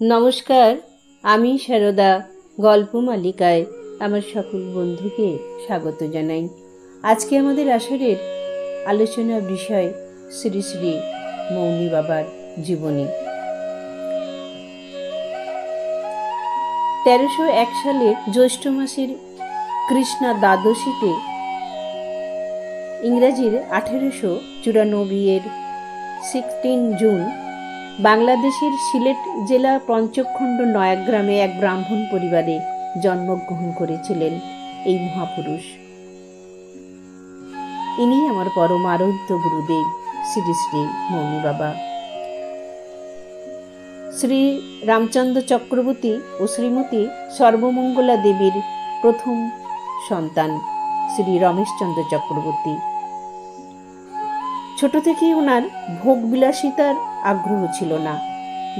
নমস্কার, আমি সারদা গল্প মালিকায় আমার সকল বন্ধুকে স্বাগত জানাই। আজকে আমাদের আসরের আলোচনার বিষয় শ্রী শ্রী মৌনী বাবার জীবনী। 1301 সালের জ্যৈষ্ঠ মাসের কৃষ্ণা দ্বাদশীতে ইংরাজির 1894 16 জুন বাংলাদেশের সিলেট জেলা পঞ্চখণ্ড নয়াগ্রামে এক ব্রাহ্মণ পরিবারে জন্মগ্রহণ করেছিলেন এই মহাপুরুষ। ইনি আমার পরম আরাধ্য গুরুদেব শ্রী শ্রী মৌনী বাবা। শ্রী রামচন্দ্র চক্রবর্তী ও শ্রীমতী সর্বমঙ্গলা দেবীর প্রথম সন্তান শ্রী রমেশচন্দ্র চক্রবর্তী। ছোট থেকেই ওনার ভোগবিলাসিতার আগ্রহ ছিল না।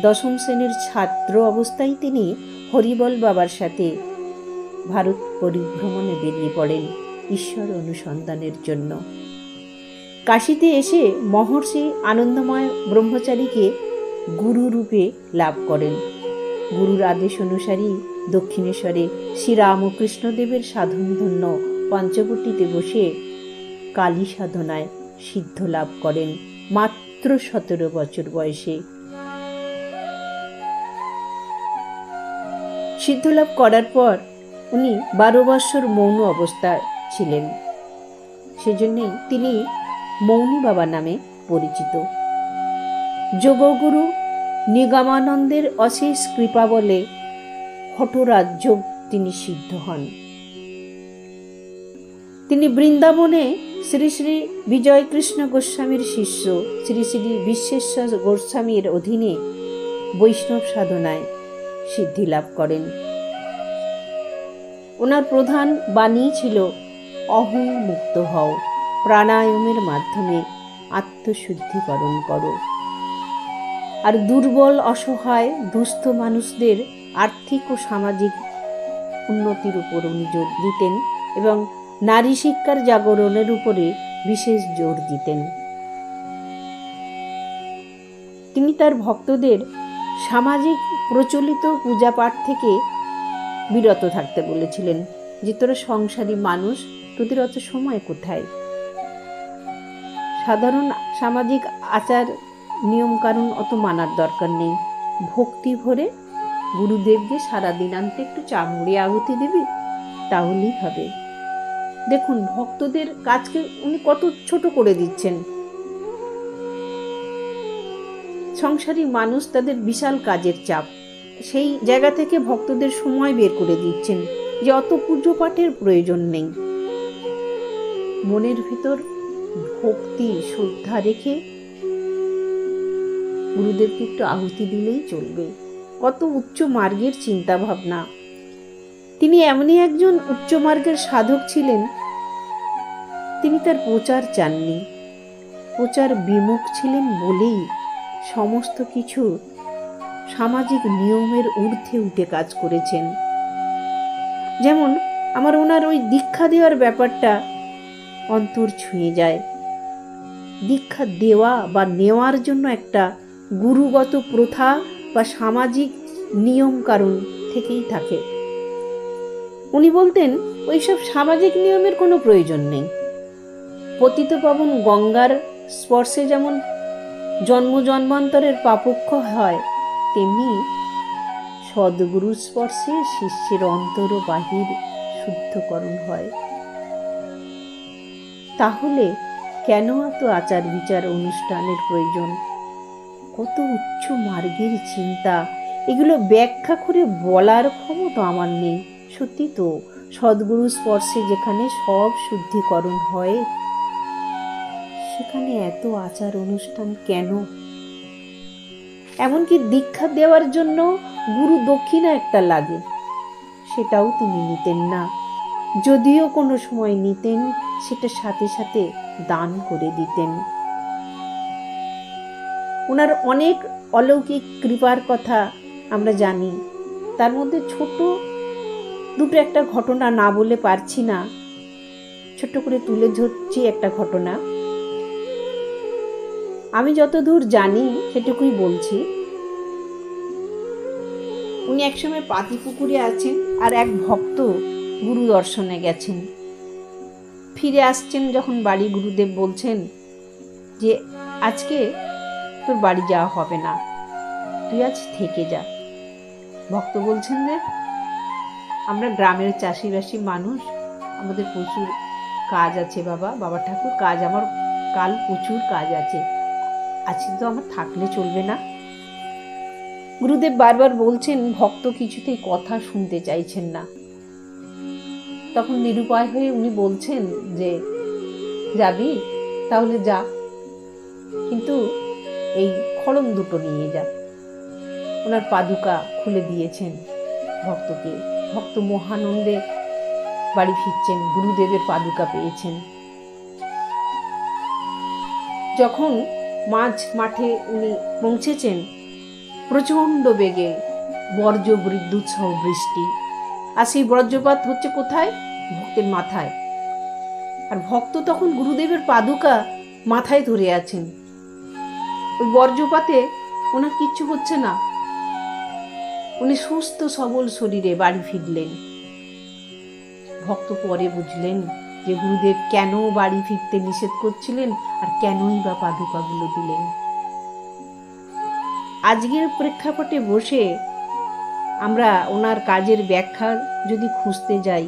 দশম শ্রেণীর ছাত্র অবস্থায় তিনি হরিবল বাবার সাথে ভারত পরিভ্রমণে বেরিয়ে পড়েন ঈশ্বর অনুসন্ধানের জন্য। কাশীতে এসে মহর্ষি আনন্দময় ব্রহ্মচারীকে গুরু রূপে লাভ করেন। গুরুর আদেশ অনুসারী দক্ষিণেশ্বরে শ্রীরামকৃষ্ণদেবের সাধনধন্য পঞ্চবটিতে বসে কালী সাধনায় সিদ্ধ লাভ করেন মাত্র 17 বছর বয়সে। সিদ্ধ লাভ করার পর উনি 12 বছর মৌন অবস্থায় ছিলেন। সেজন্যই তিনি মৌনী বাবা নামে পরিচিত। যোগগুরু নিগমানন্দের অশেষ কৃপা বলে হঠরাজ্য তিনি সিদ্ধ হন। তিনি বৃন্দাবনে শ্রী শ্রী বিজয় কৃষ্ণ গোস্বামীর শিষ্য শ্রী শ্রী বিশ্বেশ্বর গোস্বামীর অধীনে বৈষ্ণব সাধনায় সিদ্ধি লাভ করেন। ওনার প্রধান বাণী ছিল অহং মুক্ত হও, প্রাণায়ামের মাধ্যমে আত্মশুদ্ধিকরণ করো। আর দুর্বল অসহায় দুস্থ মানুষদের আর্থিক ও সামাজিক উন্নতির উপর উনি জোর দিতেন এবং নারী শিক্ষার জাগরণের উপরে বিশেষ জোর দিতেন। তিনি তার ভক্তদের সামাজিক প্রচলিত পূজা পাঠ থেকে বিরত থাকতে বলেছিলেন, যে তোরা সংসারী মানুষ, তোদের অত সময় কোথায়? সাধারণ সামাজিক আচার নিয়ম কারণ অত মানার দরকার নেই। ভক্তি ভরে গুরুদেবকে সারাদিন আনতে একটু চা মুড়ি আহুতি দিবি, তাহলেই হবে। দেখুন ভক্তদের কাজকে উনি কত ছোট করে দিচ্ছেন। সংসারী মানুষ, তাদের বিশাল কাজের চাপ, সেই জায়গা থেকে ভক্তদের সময় বের করে দিচ্ছেন যে অত পুজো পাঠের প্রয়োজন নেই। মনের ভিতর ভক্তি শ্রদ্ধা রেখে গুরুদেবকে একটু আহুতি দিলেই চলবে। কত উচ্চ মার্গের চিন্তা ভাবনা। তিনি এমনই একজন উচ্চ মার্গের সাধক ছিলেন, তিনি তার প্রচার চাননি। প্রচার বিমুখ ছিলেন বলেই সমস্ত কিছু সামাজিক নিয়মের ঊর্ধ্বে উঠে কাজ করেছেন। যেমন আমার ওনার ওই দীক্ষা দেওয়ার ব্যাপারটা অন্তর ছুঁয়ে যায়। দীক্ষা দেওয়া বা নেওয়ার জন্য একটা গুরুগত প্রথা বা সামাজিক নিয়ম কারণ থেকেই থাকে। উনি বলতেন ওইসব সামাজিক নিয়মের কোনো প্রয়োজন নেই। পতিত পাবন গঙ্গার স্পর্শে যেমন জন্ম জন্মান্তরের পাপক্ষয় হয়, তেমনি সদ্গুরুর স্পর্শে শিষ্যের অন্তর ও বাহির শুদ্ধকরণ হয়। তাহলে কেন এত আচার বিচার অনুষ্ঠানের প্রয়োজন? কত উচ্চ মার্গের চিন্তা, এগুলো ব্যাখ্যা করে বলার ক্ষমতা আমার নেই। সত্যি তো, সদ্গুরু স্পর্শে যেখানে সব শুদ্ধিকরণ হয়, সেখানে এত আচার অনুষ্ঠান কেন? এমনকি দীক্ষা দেওয়ার জন্য গুরু দক্ষিণা একটা লাগে, সেটাও তিনি নিতেন না। যদিও কোনো সময় নিতেন, সেটা সাথে সাথে দান করে দিতেন। ওনার অনেক অলৌকিক কৃপার কথা আমরা জানি। তার মধ্যে ছোট দুটো একটা ঘটনা না বলে পারছি না, ছোট্ট করে তুলে ধরছি একটা ঘটনা। আমি যতদূর জানি সেটুকুই বলছি। উনি একসময় পাতিপুকুরে আছেন আর এক ভক্ত গুরু দর্শনে গেছেন। ফিরে আসছেন যখন বাড়ি, গুরুদেব বলছেন যে আজকে তোর বাড়ি যাওয়া হবে না, তুই আজ থেকে যা। ভক্ত বলছেন যে আমরা গ্রামের চাষিবাসী মানুষ, আমাদের প্রচুর কাজ আছে বাবা ঠাকুর, কাজ আমার কাল প্রচুর কাজ আছে, আজকে তো আমার থাকলে চলবে না। গুরুদেব বারবার বলছেন, ভক্ত কিছুতেই কথা শুনতে চাইছেন না। তখন নিরুপায় হয়ে উনি বলছেন যে যাবি তাহলে যা, কিন্তু এই খড়ম দুটো নিয়ে যা। ওনার পাদুকা খুলে দিয়েছেন ভক্তকে। ভক্ত মহানন্দে বাড়ি ফিরছেন, গুরুদেবের পাদুকা পেয়েছেন। যখন মাঝ মাঠে উনি পৌঁছেছেন, প্রচণ্ড বেগে বর্জ্য বিদ্যুৎ সহ বৃষ্টি, আর সেই বজ্রপাত হচ্ছে কোথায়? ভক্তের মাথায়। আর ভক্ত তখন গুরুদেবের পাদুকা মাথায় ধরে আছেন। ওই বজ্রপাতে ওনার কিচ্ছু হচ্ছে না, উনি সুস্থ সবল শরীরে বাড়ি ফিরলেন। ভক্ত পরে বুঝলেন যে গুরুদেব কেন বাড়ি ফিরতে নিষেধ করছিলেন আর কেনই বা পাদুকাগুলো দিলেন। আজকের প্রেক্ষাপটে বসে আমরা ওনার কাজের ব্যাখ্যা যদি খুঁজতে যাই,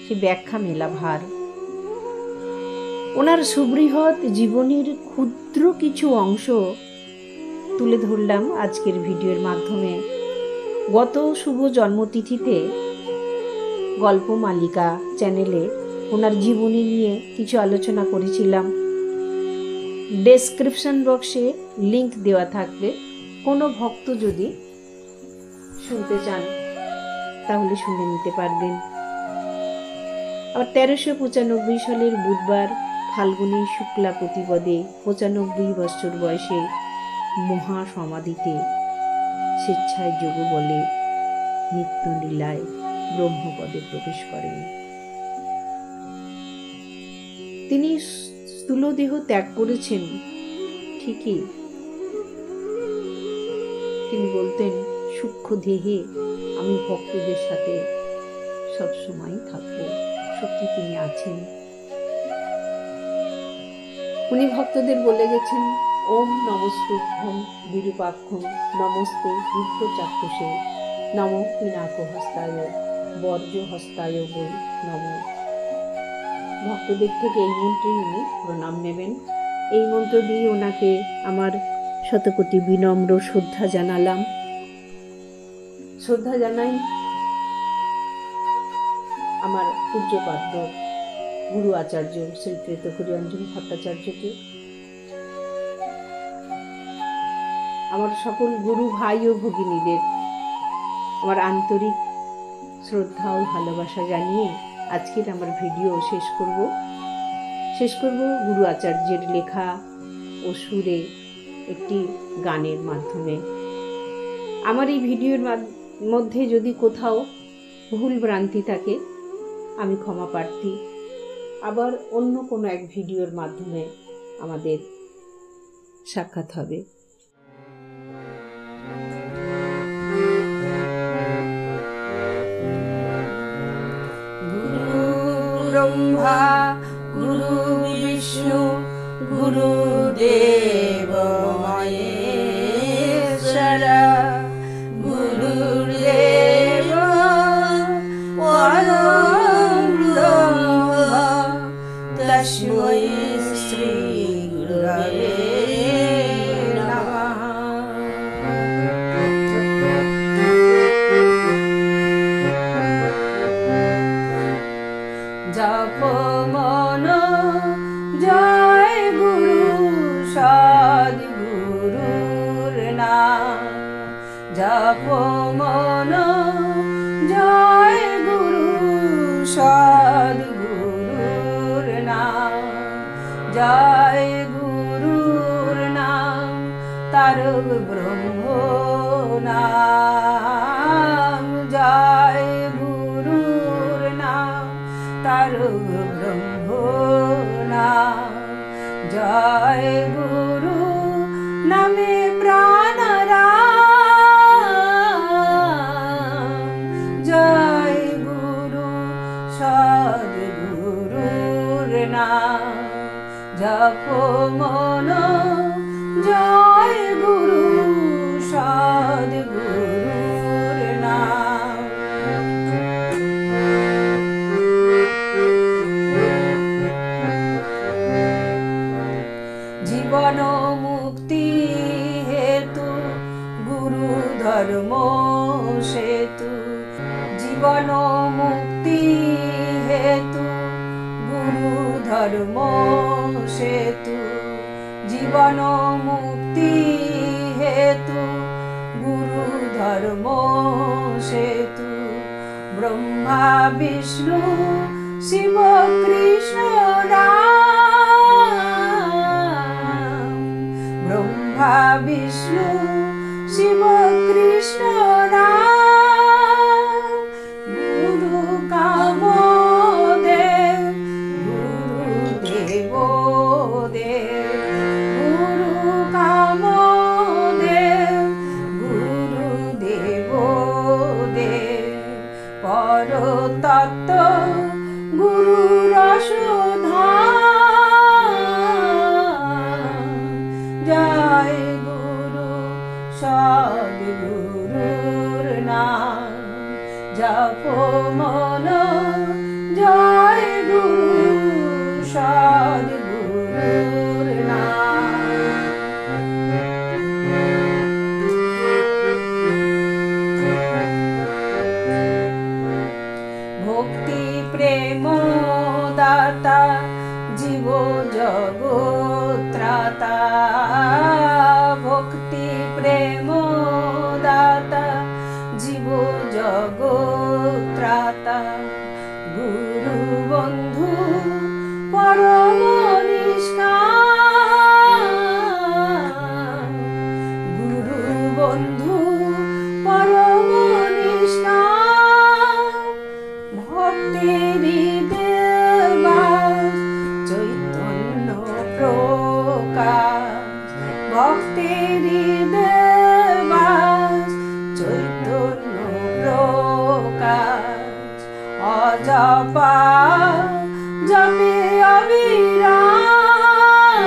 সে ব্যাখ্যা মেলা ভার। ওনার সুবৃহৎ জীবনের ক্ষুদ্র কিছু অংশ তুলে ধরলাম আজকের ভিডিওর মাধ্যমে। গত শুভ জন্মতিথিতে গল্প মালিকা চ্যানেলে ওনার জীবনী নিয়ে কিছু আলোচনা করেছিলাম। ডেসক্রিপশন বক্সে লিংক দেওয়া থাকবে, কোনো ভক্ত যদি শুনতে চান তাহলে শুনে নিতে পারবেন। আবার 1395 সালের বুধবার ফাল্গুনী শুক্লা প্রতিপদে 95 বছর বয়সে মহাসমাধিতে স্বেচ্ছায় যোগ বলে নিত্য লীলায় ব্রহ্মপদে প্রবেশ করেন। তিনি স্থূলদেহ ত্যাগ করেছেন ঠিকই, তিনি বলতেন সূক্ষ্ম দেহে আমি ভক্তদের সাথে সবসময় থাকবো। সত্যি তিনি আছেন। উনি ভক্তদের বলে গেছেন, ওম নমস্তুভ্যং বিরূপাক্ষং নমস্তে বিপ্র চাক্ষুষে নমো পিনাক হস্তায় বর্জ্য হস্তায় বৈ নমো। ভক্তদের থেকে এই মন্ত্রে উনি প্রণাম নেবেন। এই মন্ত্র দিয়ে ওনাকে আমার শতকোটি বিনম্র শ্রদ্ধা জানালাম। শ্রদ্ধা জানাই আমার পূজ্যপাদ্য গুরু আচার্য শ্রী ত্রেতকুরঞ্জন ভট্টাচার্যকে, আমার সকল গুরু ভাই ও ভগিনীদের আমার আন্তরিক শ্রদ্ধা ও ভালোবাসা জানিয়ে আজকের আমার ভিডিও শেষ করব গুরু আচার্যের লেখা ও সুরে একটি গানের মাধ্যমে। আমার এই ভিডিওর মধ্যে যদি কোথাও ভুল ভ্রান্তি থাকে আমি ক্ষমা প্রার্থী। আবার অন্য কোনো এক ভিডিওর মাধ্যমে আমাদের সাক্ষাৎ হবে। গুরু ব্রহ্মা গুরু বিষ্ণু গুরুদেব মহেশ্বর গুরুদেব পরম ব্রহ্ম তস্मै শ্রী গুরবে নমঃ। জপ মন জয় গুরু সদ্গুরুর নাম, জপ মন জয় গুরু সদ্গুরুর নাম, জয় গুরুর নাম তারক ব্রহ্ম নাম, জয় গুরুর নাম তারক ব্রহ্ম নাম, জয় গুরু নামে প্রাণ রাম, সদ্গুরুর নাম। জীবন মুক্তি হেতু গুরু ধর্ম সেতু, জীবন মুক্তি হেতু গুরু ধর্ম সেতু, জীবন মুক্তি হেতু গুরু ধর্ম সেতু। ব্রহ্মা বিষ্ণু শিব কৃষ্ণ রাম, ব্রহ্মা বিষ্ণু শিব কৃষ্ণ রাম। গুরু কামদেব গুরুদেব দেব, গুরু কামদেব গুরুদেব দেব। পরতত্ত্ব গুরু রসধাম, জয় গুরু সদ্গুরুর নাম। জপ মন জয় গুরু সদ্গুরুর নাম। ভক্তি প্রেম দাতা জীব জগত্রাতা, ভক্তি প্রেম দাতা জীব জগত্রাতা। গুরু বন্ধু পরম নিষ্কাম, গুরু বন্ধু পরম নিষ্কাম। ভক্তের দেবাস চৈতন্য প্রকাশ, ভক্তের দেবাস চৈতন্য প্রকাশ। অজপা জপে অবিরাম,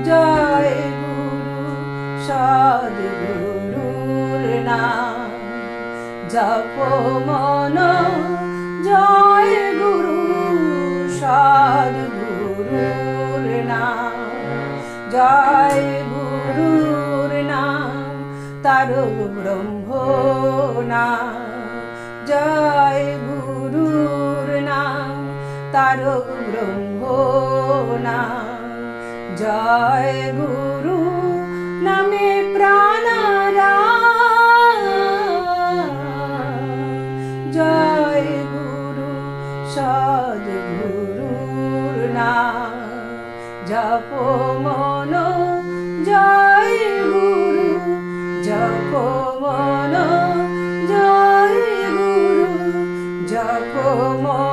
জয় গুরু সদ্গুরুর নাম। জপ মন জয় গুরু সদ্গুরুর নাম। জয় গুরুর নাম তারক ব্রহ্ম নাম, জয় গুরুর নাম তারক ব্রহ্ম নাম। জয় গুরু নামে প্রাণারাম, জয় গুরু সদ্গুরুর নাম। জপ মন জয় গুরু, জপ মন জয় গুরু, জপ মন